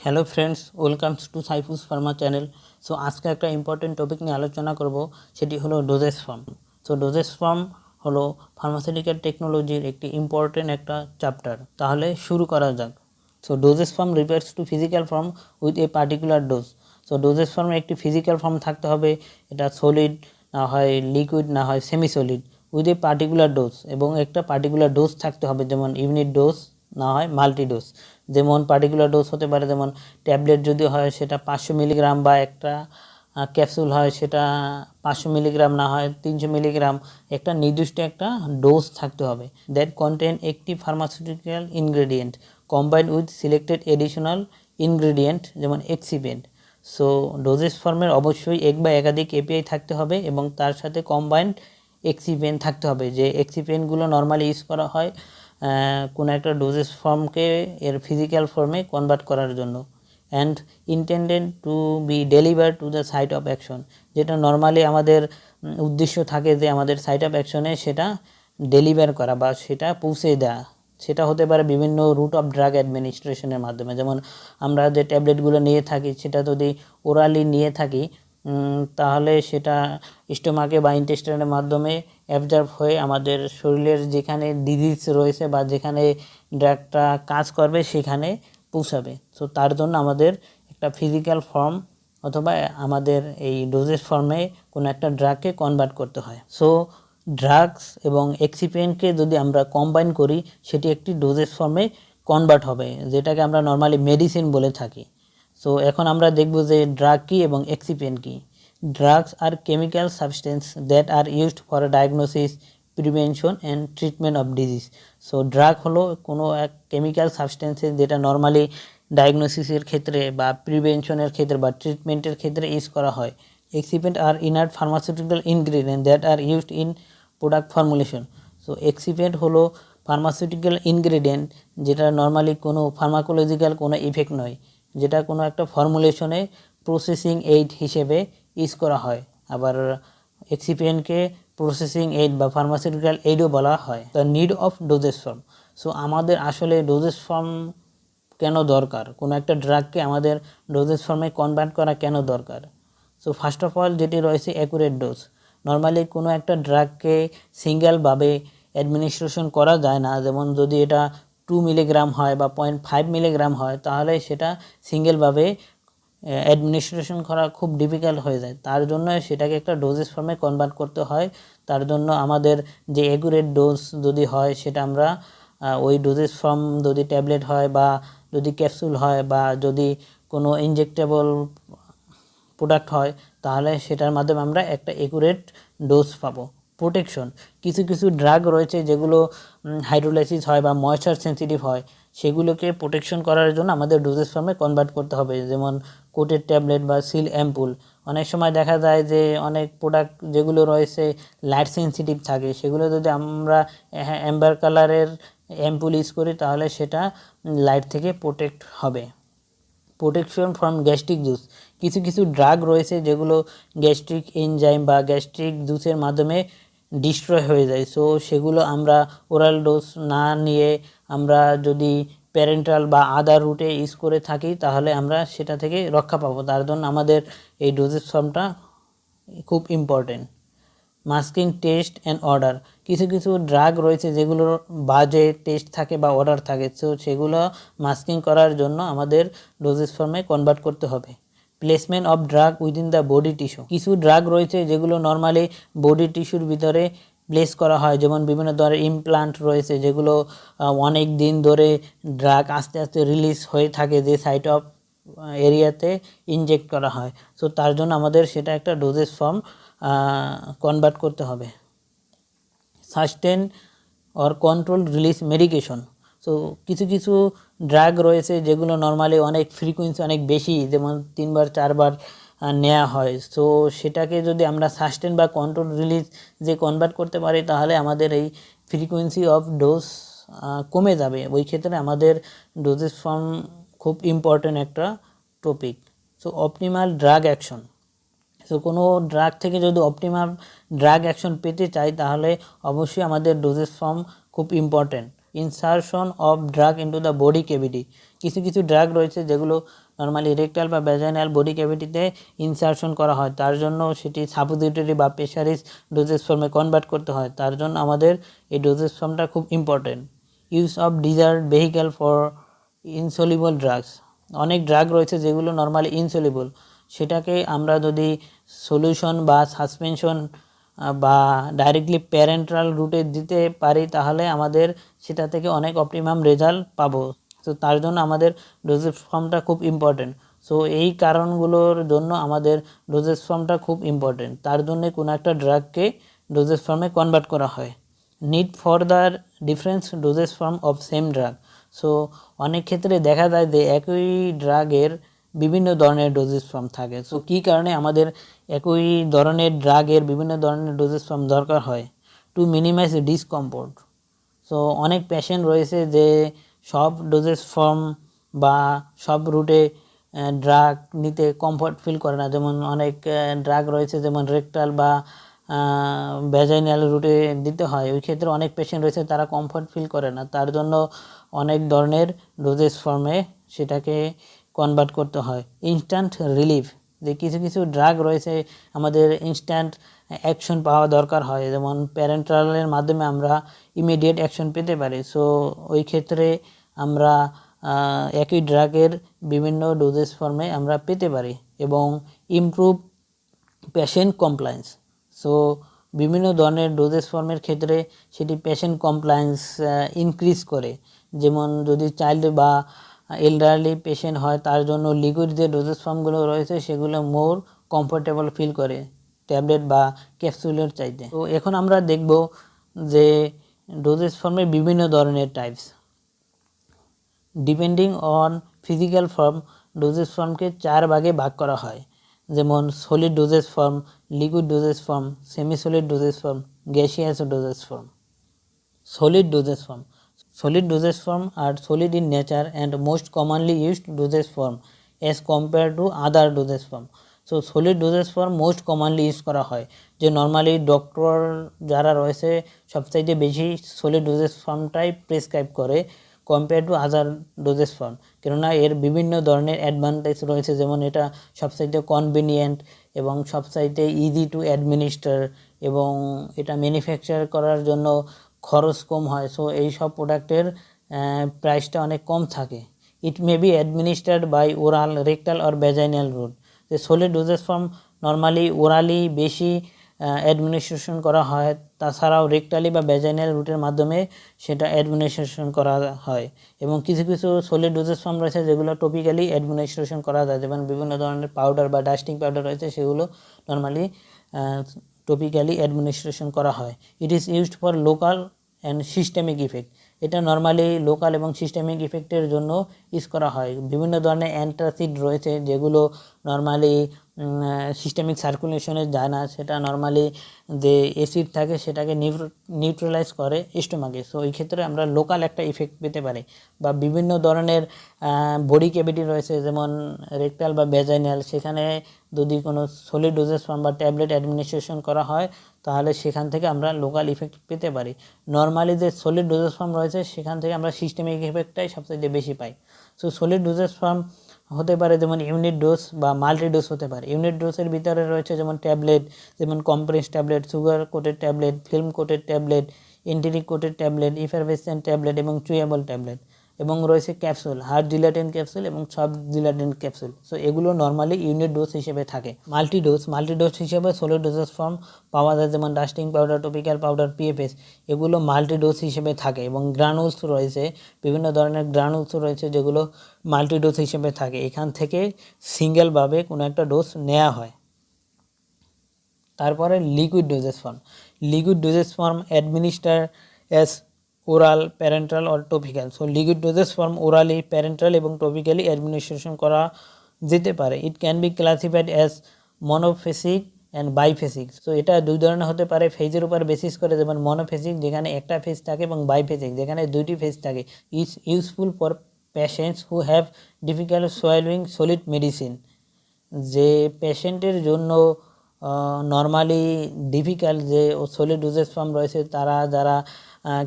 Hello friends, welcomes to সাইফুস pharma channel. So আজকে একটা ইম্পর্টেন্ট টপিক নিয়ে আলোচনা করব, সেটি হলো dosage form. So dosage form হলো ফার্মাসিউটিক্যাল টেকনোলজির একটি ইম্পর্টেন্ট একটা চ্যাপ্টার। তাহলে শুরু করা যাক। So dosage form refers to physical form with a particular dose. So dosage ফর্মে একটি ফিজিক্যাল ফর্ম থাকতে হবে, এটা সলিড না হয় লিকুইড না হয় semi solid, with a particular dose, এবং একটা পার্টিকুলার ডোজ থাকতে হবে, যেমন ইউনিট ডোজ না হয় মাল্টি ডোজ। যেমন পার্টিকুলার ডোজ হতে পারে, যেমন ট্যাবলেট যদি হয় সেটা 500 মিলিগ্রাম, বা একটা ক্যাপসুল হয় সেটা 500 মিলিগ্রাম না হয় 300 মিলিগ্রাম। একটা নির্দিষ্ট একটা ডোজ থাকতে হবে, দ্যাট কন্টেন একটি pharmaceutical ingredient combined with selected additional ingredient, যেমন এক্সিপেন্ট। সো ডোজেস ফর্মের অবশ্যই এক বা একাধিক এপিআই থাকতে হবে, এবং তার সাথে কম্বাইন্ড এক্সিপেন্ট থাকতে হবে। যে এক্সিপেন্টগুলো নর্মালি ইউজ করা হয় কোনো একটা ডোজেস ফর্মকে এর ফিজিক্যাল ফর্মে কনভার্ট করার জন্য, and intended to be deliver to the site of action. যেটা নর্মালি আমাদের উদ্দেশ্য থাকে যে আমাদের সাইট অফ অ্যাকশনে সেটা ডেলিভার করা বা সেটা পৌঁছে দেওয়া। সেটা হতে পারে বিভিন্ন রুট অফ ড্রাগ অ্যাডমিনিস্ট্রেশনের মাধ্যমে, যেমন আমরা যে ট্যাবলেটগুলো নিয়ে থাকি সেটা যদি ওরালি নিয়ে থাকি, তাহলে সেটা স্টোমাকে বা ইন্টেস্টাইনের মাধ্যমে অ্যাবজর্ব হয়ে আমাদের শরীরের যেখানে ডিজিজ রয়েছে বা যেখানে ড্রাগটা কাজ করবে সেখানে পৌঁছাবে। সো তার জন্য আমাদের একটা ফিজিক্যাল ফর্ম অথবা আমাদের এই ডোজেস ফর্মে কোনো একটা ড্রাগকে কনভার্ট করতে হয়। সো ড্রাগস এবং এক্সিপিয়েন্টকে যদি আমরা কম্বাইন করি, সেটি একটি ডোজেস ফর্মে কনভার্ট হবে, যেটাকে আমরা নর্মালি মেডিসিন বলে থাকি। সো এখন আমরা দেখব যে ড্রাগ কী এবং এক্সিপিয়েন্ট কী। ড্রাগস আর chemical substance that are used for diagnosis, prevention and treatment of disease. So drug হলো কোনো এক কেমিক্যাল সাবস্টেন্সেস যেটা নর্মালি ডায়াগনোসিসের ক্ষেত্রে বা প্রিভেনশনের ক্ষেত্রে বা ট্রিটমেন্টের ক্ষেত্রে ইউজ করা হয়। Excipient are inert pharmaceutical ingredient that are used in product formulation. So excipient হলো ফার্মাসিউটিক্যাল ইনগ্রিডিয়েন্ট যেটা নর্মালি কোনো ফার্মাকোলজিক্যাল কোনো ইফেক্ট নয়, যেটা কোনো একটা ফর্মুলেশনে প্রসেসিং এইড হিসেবে ইউজ করা হয়। আবার এক্সিপিয়েন্টকে প্রসেসিং এইড বা ফার্মাসিউটিক্যাল এইডও বলা হয়। The need of dosage form. So আমাদের আসলে ডোজেস ফর্ম কেন দরকার, কোনো একটা ড্রাগকে আমাদের ডোজেস ফর্মে কনভার্ট করা কেন দরকার? সো ফার্স্ট অফ অল যেটি রয়েছে অ্যাকুরেট ডোজ। নর্মালি কোনো একটা ড্রাগকে সিঙ্গেলভাবে অ্যাডমিনিস্ট্রেশন করা যায় না, যেমন যদি এটা 2 মিলিগ্রাম হয় বা 0.5 মিলিগ্রাম হয়, তাহলে সেটা সিঙ্গেলভাবে অ্যাডমিনিস্ট্রেশন করা খুব ডিফিকাল্ট হয়ে যায়। তার জন্য সেটাকে একটা ডোজেস ফর্মে কনভার্ট করতে হয়। তার জন্য আমাদের যে অ্যাকুরেট ডোজ যদি হয় সেটা আমরা ওই ডোজেস ফর্ম, যদি ট্যাবলেট হয় বা যদি ক্যাপসুল হয় বা যদি কোনো ইনজেক্টেবল প্রোডাক্ট হয়, তাহলে সেটার মাধ্যমে আমরা একটা অ্যাকুরেট ডোজ পাবো। প্রোটেকশন, কিছু কিছু ড্রাগ রয়েছে যেগুলো হাইড্রোলাইসিস হয় বা ময়েশ্চার সেন্সিটিভ হয়, সেগুলোকে প্রোটেকশন করার জন্য আমাদের ডোজেস ফর্মে কনভার্ট করতে হবে, যেমন কোটেড ট্যাবলেট বা সিল অ্যাম্পুল। অনেক সময় দেখা যায় যে অনেক প্রোডাক্ট যেগুলো রয়েছে লাইট সেন্সিটিভ থাকে, সেগুলো যদি আমরা অ্যাম্বার কালারের অ্যাম্পুল ইউজ করি তাহলে সেটা লাইট থেকে প্রোটেক্ট হবে। প্রোটেকশন ফ্রম গ্যাস্ট্রিক জুস, কিছু কিছু ড্রাগ রয়েছে যেগুলো গ্যাস্ট্রিক এনজাইম বা গ্যাস্ট্রিক জুসের মাধ্যমে ডিস্ট্রয় হয়ে যায়। সো সেগুলো আমরা ওরাল ডোজ না নিয়ে আমরা যদি প্যারেন্টাল বা আদার রুটে ইউজ করে থাকি, তাহলে আমরা সেটা থেকে রক্ষা পাবো। তার জন্য আমাদের এই ডোজেস ফর্মটা খুব important. Masking test and order, কিছু কিছু ড্রাগ রয়েছে যেগুলোর বাজে টেস্ট থাকে বা অর্ডার থাকে, তো সেগুলো মাস্কিং করার জন্য আমাদের ডোজেস ফর্মে কনভার্ট করতে হবে। Placement of drug within the body tissue, কিছু ড্রাগ রয়েছে যেগুলো নর্মালি বডি টিস্যুর ভিতরে প্লেস করা হয়, যেমন বিভিন্ন ধরনের ইমপ্লান্ট রয়েছে যেগুলো অনেক দিন ধরে ড্রাগ আস্তে আস্তে রিলিজ হয়ে থাকে যে সাইট অফ এরিয়াতে ইনজেক্ট করা হয়। সো তার জন্য আমাদের সেটা একটা ডোজেস ফর্ম কনভার্ট করতে হবে। Sustain or control release medication, so কিছু কিছু ড্রাগ রয়েছে যেগুলো নর্মালি অনেক ফ্রিকুয়েন্সি অনেক বেশি, যেমন 3বার 4বার নেওয়া হয়। সো সেটাকে যদি আমরা সাস্টেন বা কন্ট্রোল রিলিজ যে কনভার্ট করতে পারি, তাহলে আমাদের এই ফ্রিকুয়েন্সি অফ ডোজ কমে যাবে। ওই ক্ষেত্রে আমাদের ডোজেস ফর্ম খুব ইম্পর্টেন্ট একটা topic. So optimal drug action, so কোনো ড্রাগ থেকে যদি অপটিমাম ড্রাগ অ্যাকশন পেতে চাই, তাহলে অবশ্যই আমাদের ডোজেস ফর্ম খুব important. Insertion of drug into the body cavity. কিছু কিছু ড্রাগ রয়েছে যেগুলো নর্মালি রেকটাল বা ভ্যাজাইনাল বডি ক্যাভিটিতে ইনসারশন করা হয়, তার জন্য সেটি সাপোজিটরি বা প্রেশারিজ ডোজেস ফর্মে কনভার্ট করতে হয়। তার জন্য আমাদের এই ডোজেস ফর্মটা খুব important. Use of desired vehicle for insoluble drugs. অনেক ড্রাগ রয়েছে যেগুলো নর্মালি ইনসলিবল, সেটাকে আমরা যদি সলিউশন বা সাসপেনশন বা ডাইরেক্টলি প্যারেন্টাল রুটে দিতে পারি তাহলে আমাদের সেটা থেকে অনেক অপটিমাম রেজাল্ট পাবো। তো তার জন্য আমাদের ডোজেস ফর্মটা খুব ইম্পর্টেন্ট। সো এই কারণগুলোর জন্য আমাদের ডোজেস ফর্মটা খুব ইম্পর্টেন্ট। তার জন্য কোনো একটা ড্রাগকে ডোজেস ফর্মে কনভার্ট করা হয়। Need for the difference doses form of same drug. So অনেক ক্ষেত্রে দেখা যায় যে একই ড্রাগের বিভিন্ন ধরনের ডোজেস ফর্ম থাকে। সো কী কারণে আমাদের একই ধরনের ড্রাগের বিভিন্ন ধরনের ডোজেস ফর্ম দরকার হয়? To minimise discomfort. সো অনেক পেশেন্ট রয়েছে যে সব ডোজেস ফর্ম বা সব রুটে ড্রাগ নিতে কমফর্ট ফিল করে না। যেমন অনেক ড্রাগ রয়েছে যেমন রেকটাল বা ভ্যাজাইনাল রুটে দিতে হয়, ওই ক্ষেত্রে অনেক পেশেন্ট রয়েছে তারা কমফর্ট ফিল করে না। তার জন্য অনেক ধরনের ডোজেস ফর্মে সেটাকে কনভার্ট করতে হয়। ইনস্ট্যান্ট রিলিফ, যে কিছু কিছু ড্রাগ রয়েছে আমাদের ইনস্ট্যান্ট অ্যাকশন পাওয়া দরকার হয়, যেমন প্যারেন্টালের মাধ্যমে আমরা ইমিডিয়েট অ্যাকশন পেতে পারি। সো ওই ক্ষেত্রে আমরা একই ড্রাগের বিভিন্ন ডোজেস ফর্মে আমরা পেতে পারি। এবং ইমপ্রুভ পেশেন্ট কমপ্লায়েন্স। সো বিভিন্ন ধরনের ডোজেস ফর্মের ক্ষেত্রে সেটি পেশেন্ট কমপ্লায়েন্স ইনক্রিজ করে। যেমন যদি চাইল্ড বা এলডারলি পেশেন্ট হয় তার জন্য লিকুইড যে ডোজেস ফর্মগুলো রয়েছে সেগুলো মোর কমফোর্টেবল ফিল করে ট্যাবলেট বা ক্যাপসুলের চাইতে। তো এখন আমরা দেখব যে ডোজেস ফর্মের বিভিন্ন ধরনের types. Depending on physical form dosage ফর্মকে 4 ভাগে ভাগ করা হয়, যেমন solid dosage form, liquid dosage form, semisolid dosage form, gaseous dosage form. Solid dosage form. Solid dosage form are solid in nature and most commonly used dosage form as compared to other dosage form. So solid dosage form most commonly use করা হয়, যে normally doctor যারা রয়েছে সবচাইতে বেশি solid dosage ফর্মটাই prescribe করে compare to other doses form. কেননা এর বিভিন্ন ধরনের অ্যাডভান্টেজ রয়েছে, যেমন এটা সবচাইতে কনভিনিয়েন্ট এবং সবচাইতে ইজি টু অ্যাডমিনিস্টার এবং এটা ম্যানুফ্যাকচার করার জন্য খরচ কম হয়। সো এই সব প্রোডাক্টের প্রাইসটা অনেক কম থাকে। It may be administered by oral, rectal or vaginal route. যে solid dosage form normally orally বেশি অ্যাডমিনিস্ট্রেশন করা হয়, তাছাড়াও রেকটালি বা ভ্যাজাইনাল রুটের মাধ্যমে সেটা অ্যাডমিনিস্ট্রেশন করা হয়। এবং কিছু কিছু সলিড ডোজেস ফর্ম রয়েছে যেগুলো টপিক্যালি অ্যাডমিনিস্ট্রেশন করা যায়, যেমন বিভিন্ন ধরনের পাউডার বা ডাস্টিং পাউডার রয়েছে সেগুলো নর্মালি টপিক্যালি অ্যাডমিনিস্ট্রেশন করা হয়। ইট is used for local and systemic effect. এটা নর্মালি লোকাল এবং সিস্টেমিক ইফেক্টের জন্য ইউজ করা হয়। বিভিন্ন ধরনের অ্যান্টাসিড রয়েছে যেগুলো নর্মালি সিস্টেমিক সার্কুলেশনে যায় না, সেটা নর্মালি যে অ্যাসিড থাকে সেটাকে নিউট্রালাইজ করে স্টোমাকে। সো এই ক্ষেত্রে আমরা লোকাল একটা ইফেক্ট পেতে পারি। বা বিভিন্ন ধরনের বডি ক্যাভিটি রয়েছে যেমন রেকটাল বা ভ্যাজাইনাল, সেখানে যদি কোনো সলিড ডোজেস ফর্ম বা ট্যাবলেট অ্যাডমিনিস্ট্রেশন করা হয় তাহলে সেখান থেকে আমরা লোকাল ইফেক্ট পেতে পারি। নর্মালি যে সলিড ডোজেস ফর্ম রয়েছে সেখান থেকে আমরা সিস্টেমিক ইফেক্টটাই সবচেয়ে বেশি পাই। সো সলিড ডোজেস ফর্ম হতে পারে যেমন ইউনিট ডোজ বা মাল্টি ডোজ হতে পারে। ইউনিট ডোজের ভিতরে রয়েছে যেমন ট্যাবলেট, যেমন compress tablet, sugar coated tablet, film coated tablet, enteric coated tablet, effervescent tablet এবং চুয়েবল ট্যাবলেট। এবং রয়েছে ক্যাপসুল, হার্ড জিলাটিন ক্যাপসুল এবং সব জিলাটিন ক্যাপসুল। সো এগুলো নর্মালি ইউনিট ডোজ হিসেবে থাকে। মাল্টি ডোজ হিসেবে সলিড ডোজেস ফর্ম পাওয়া যায়, যেমন dusting powder, topical powder, PFS, এগুলো মাল্টি ডোজ হিসেবে থাকে। এবং গ্রানুলস রয়েছে, বিভিন্ন ধরনের গ্রানুলস রয়েছে যেগুলো মাল্টি ডোজ হিসেবে থাকে। এখান থেকে সিঙ্গেলভাবে কোনো একটা ডোজ নেওয়া হয়। তারপরে liquid dosage form administer as oral, parenteral or topical. So liquid dosage form orally, parenteral এবং টপিক্যালি অ্যাডমিনিস্ট্রেশন করা যেতে পারে। It can be classified as monophasic and biphasic. So এটা দুই ধরনের হতে পারে ফেজের উপর বেসিস করে, যেমন মনোফেসিক যেখানে একটা ফেজ থাকে এবং বাইফেসিক যেখানে দুইটি ফেজ থাকে। Is useful for patients who have difficult swallowing solid medicine. যে পেশেন্টের জন্য নর্মালি ডিফিকাল্ট যে সলিড ডোজেস ফর্ম রয়েছে, তারা যারা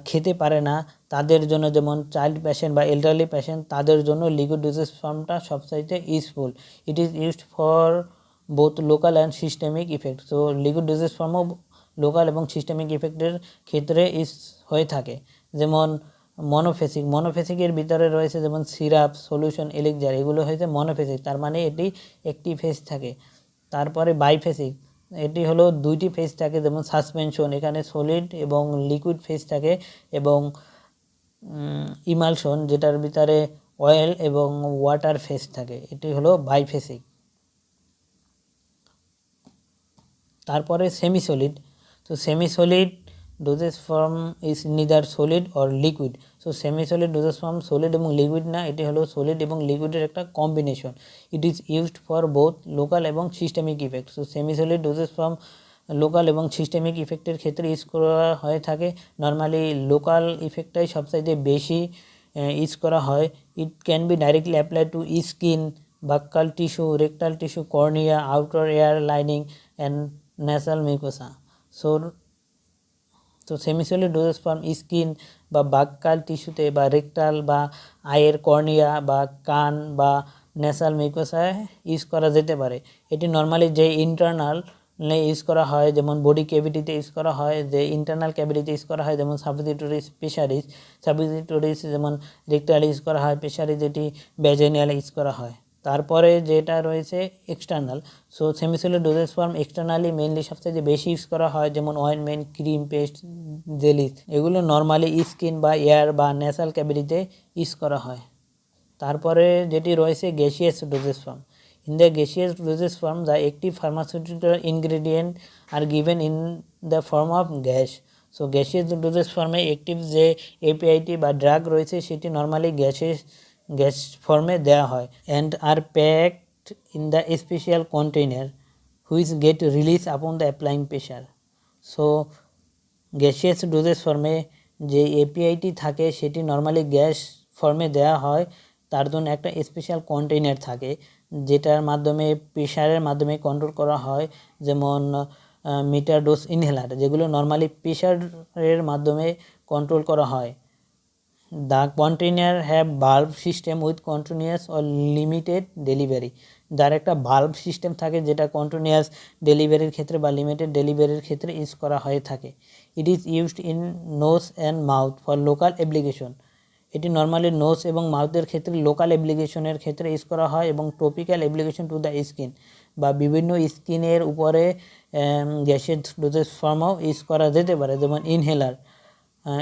খেতে পারে না তাদের জন্য, যেমন চাইল্ড পেশেন্ট বা এল্ডারলি পেশেন্ট, তাদের জন্য লিকুইড ডোজেজ ফর্মটা সবচাইতে useful. It is used for both local and systemic effect. So liquid dosage ফর্মও লোকাল এবং সিস্টেমিক ইফেক্টের ক্ষেত্রে ইউজ হয়ে থাকে। যেমন মনোফেসিকের ভিতরে রয়েছে যেমন সিরাপ, সলিউশন, এলিক্সার, এগুলো হয়েছে মনোফেসিক, তার মানে এটি একটি ফেজ থাকে। তারপরে বাইফেসিক, এটি হলো দুইটি ফেজ থাকে, যেমন সাসপেনশন, এখানে সলিড এবং লিকুইড ফেজ থাকে, এবং ইমালশন, যেটার ভিতরে অয়েল এবং ওয়াটার ফেজ থাকে, এটি হলো বাইফেসিক। তারপরে সেমিসলিড। তো semisolid dosage form is neither solid or liquid. So semisolid dosage form solid এবং লিকুইড না, এটি হলো সলিড এবং লিকুইডের একটা combination. It is used for both local এবং systemic effect. So semisolid dosage form local এবং সিস্টেমিক ইফেক্টের ক্ষেত্রে ইউজ করা হয়ে থাকে। নর্মালি লোকাল ইফেক্টটাই সবচাইতে বেশি ইউজ করা হয়। It can be directly apply to skin, buccal tissue, rectal tissue, cornea, outer ear lining and nasal mucosa. তো সেমিসলিড ডোজেস ফর্ম স্কিন বা বাক্কাল টিস্যুতে বা রেকটাল বা আয়ের কর্নিয়া বা কান বা ন্যাসাল মিউকোসায় ইউজ করা যেতে পারে। এটি নর্মালি যে ইন্টারনাল ইউজ করা হয়, যেমন বডি ক্যাভিটিতে ইউজ করা হয়, যে ইন্টারনাল ক্যাভিটিতে ইউজ করা হয়, যেমন সাবজিটরিস, পেশারিস। সাবজিটরিস যেমন রেকটাল ইউজ করা হয়, পেশারি যেটি ভ্যাজাইনাল ইউজ করা হয়। তারপরে যেটা রয়েছে external. So semisolid dosage form externally mainly সবথেকে বেশি ইউজ করা হয়, যেমন অয়েনমেন্ট, ক্রিম, পেস্ট, জেলিস, এগুলো নর্মালি স্কিন বা এয়ার বা ন্যাসাল ক্যাভিটিতে ইউজ করা হয়। তারপরে যেটি রয়েছে gaseous dosage form. In the gaseous dosage form the active pharmaceutical ingredient are given in the form of gas. So gaseous dosage ফর্মে অ্যাক্টিভ যে এপিআইটি বা ড্রাগ রয়েছে সেটি নর্মালি গ্যাস ফর্মে দেওয়া হয়, and are packed in the special container which get release upon the applying pressure. So gaseous dosage ফর্মে যে এপিআইটি থাকে সেটি নর্মালি গ্যাস ফর্মে দেওয়া হয়, তার জন্য একটা স্পেশাল কন্টেইনার থাকে যেটার মাধ্যমে প্রেশারের মাধ্যমে কন্ট্রোল করা হয়, যেমন মিটার ডোজ ইনহেলার, যেগুলো নর্মালি প্রেশারের মাধ্যমে কন্ট্রোল করা হয়। The container have bulb system with continuous or limited delivery. যার একটা বাল্ব সিস্টেম থাকে যেটা কন্টিনিউয়াস ডেলিভারির ক্ষেত্রে বা লিমিটেড ডেলিভারির ক্ষেত্রে ইউজ করা হয়ে থাকে। It is used in nose and mouth for local application. এটি নর্মালি নোজ এবং মাউথের ক্ষেত্রে লোকাল অ্যাপ্লিকেশনের ক্ষেত্রে ইউজ করা হয়, এবং topical application to the skin বা বিভিন্ন স্কিনের উপরে গ্যাসের ডোজেস ফর্মও ইউজ করা যেতে পারে, যেমন ইনহেলার,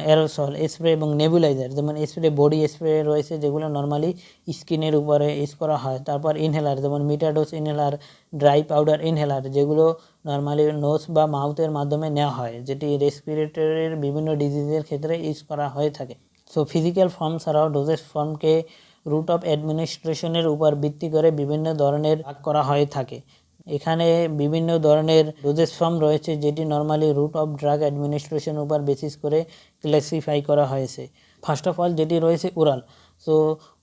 অ্যারোসল স্প্রে এবং নেবুলাইজার। যেমন স্প্রে, বডি স্প্রে রয়েছে যেগুলো নর্মালি স্কিনের উপরে ইউজ করা হয়। তারপর ইনহেলার, যেমন মিটাডোজ ইনহেলার, ড্রাই পাউডার ইনহেলার, যেগুলো নর্মালি নোজ বা মাউথের মাধ্যমে নেওয়া হয়, যেটি রেসপিরেটরির বিভিন্ন ডিজিজের ক্ষেত্রে ইউজ করা হয়ে থাকে। সো ফিজিক্যাল ফর্ম ছাড়াও ডোজেস ফর্মকে রুট অফ অ্যাডমিনিস্ট্রেশনের উপর ভিত্তি করে বিভিন্ন ধরনের ভাগ করা হয়ে থাকে। এখানে বিভিন্ন ধরনের ডোজেস ফর্ম রয়েছে যেটি normally route of drug administration উপর বেসিস করে ক্লাসিফাই করা হয়েছে। ফার্স্ট অফ অল যেটি রয়েছে ওরাল। সো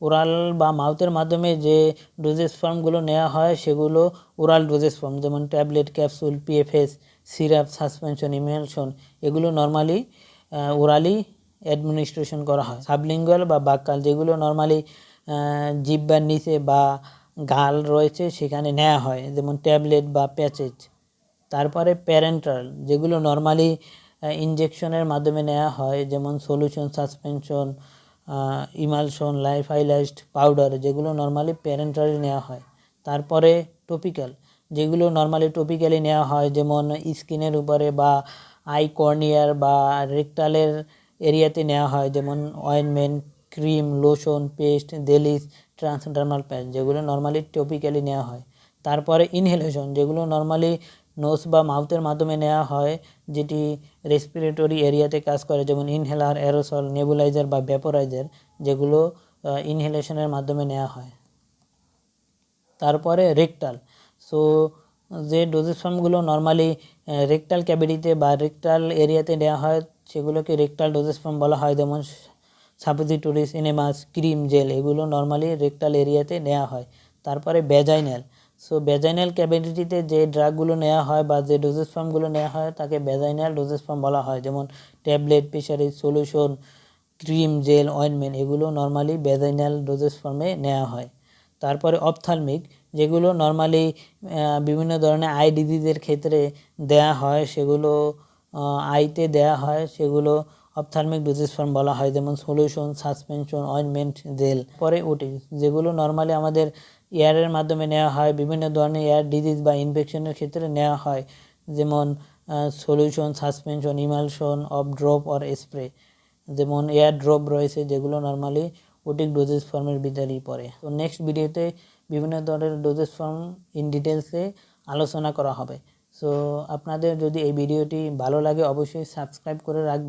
ওরাল বা মাউথের মাধ্যমে যে ডোজেস ফর্মগুলো নেওয়া হয় সেগুলো ওরাল ডোজেস ফর্ম, যেমন tablet, capsule, PFS, syrup, suspension, emulsion, এগুলো নর্মালি ওরালি অ্যাডমিনিস্ট্রেশন করা হয়। সাবলিঙ্গুয়াল বা বাক্কাল, যেগুলো নর্মালি জিহ্বার নিচে বা গাল রয়েছে সেখানে নেওয়া হয়, যেমন ট্যাবলেট বা প্যাচেজ। তারপরে প্যারেন্টাল, যেগুলো নর্মালি ইনজেকশনের মাধ্যমে নেওয়া হয়, যেমন সলিউশন, সাসপেনশন, ইমালশন, লাইফাইলাইজড পাউডার, যেগুলো নর্মালি প্যারেন্টালি নেওয়া হয়। তারপরে টপিক্যাল, যেগুলো নর্মালি টপিক্যালি নেওয়া হয়, যেমন স্কিনের উপরে বা আই কর্নিয়ার বা রেকটালের এরিয়াতে নেওয়া হয়, যেমন ointment, cream, lotion, paste, jellies, transdermal patch, যেগুলো নর্মালি টপিক্যালি নেওয়া হয়। তারপরে ইনহেলেশন, যেগুলো নর্মালি নোজ বা মাউথের মাধ্যমে নেওয়া হয়, যেটি রেসপিরেটরি এরিয়াতে কাজ করে, যেমন ইনহেলার, অ্যারোসল, নেবুলাইজার বা ভ্যাপোরাইজার, যেগুলো ইনহেলেশনের মাধ্যমে নেওয়া হয়। তারপরে রেকটাল। সো যে ডোজেস ফর্মগুলো নর্মালি রেকটাল ক্যাভিটিতে বা রেকটাল এরিয়াতে নেওয়া হয় সেগুলোকে রেকটাল ডোজেস ফর্ম বলা হয়, যেমন সাপোজিটরিস, এনেমাস, ক্রিম, জেল, এগুলো নর্মালি রেকটাল এরিয়াতে নেওয়া হয়। তারপরে ভ্যাজাইনাল। সো ভ্যাজাইনাল ক্যাভিটিতে যে ড্রাগগুলো নেওয়া হয় বা যে ডোজেস ফর্মগুলো নেওয়া হয় তাকে ভ্যাজাইনাল ডোজেস ফর্ম বলা হয়, যেমন tablet, pessary, solution, cream, gel, ointment এগুলো নর্মালি ভ্যাজাইনাল ডোজেস ফর্মে নেওয়া হয়। তারপরে অপথ্যালমিক, যেগুলো নর্মালি বিভিন্ন ধরনের আই ডিজিজের ক্ষেত্রে দেয়া হয়, সেগুলো আইতে দেয়া হয়, সেগুলো অপথ্যালমিক ডোজেস ফর্ম বলা হয়, যেমন সলিউশন, সাসপেনশন, অয়েনমেন্ট, জেল। পরে ওটি, যেগুলো নর্মালি আমাদের এয়ারের মাধ্যমে নেওয়া হয়, বিভিন্ন ধরনের এয়ার ডিজিজ বা ইনফেকশনের ক্ষেত্রে নেওয়া হয়, যেমন solution, suspension, emulsion of drop or spray, যেমন এয়ার ড্রপ রয়েছে, যেগুলো নর্মালি ওটিক ডোজেস ফর্মের ভিতরেই পড়ে। তো নেক্সট ভিডিওতে বিভিন্ন ধরনের ডোজেস ফর্ম ইন ডিটেলসে আলোচনা করা হবে। সো আপনাদের যদি এই ভিডিওটি ভালো লাগে অবশ্যই সাবস্ক্রাইব করে রাখবেন।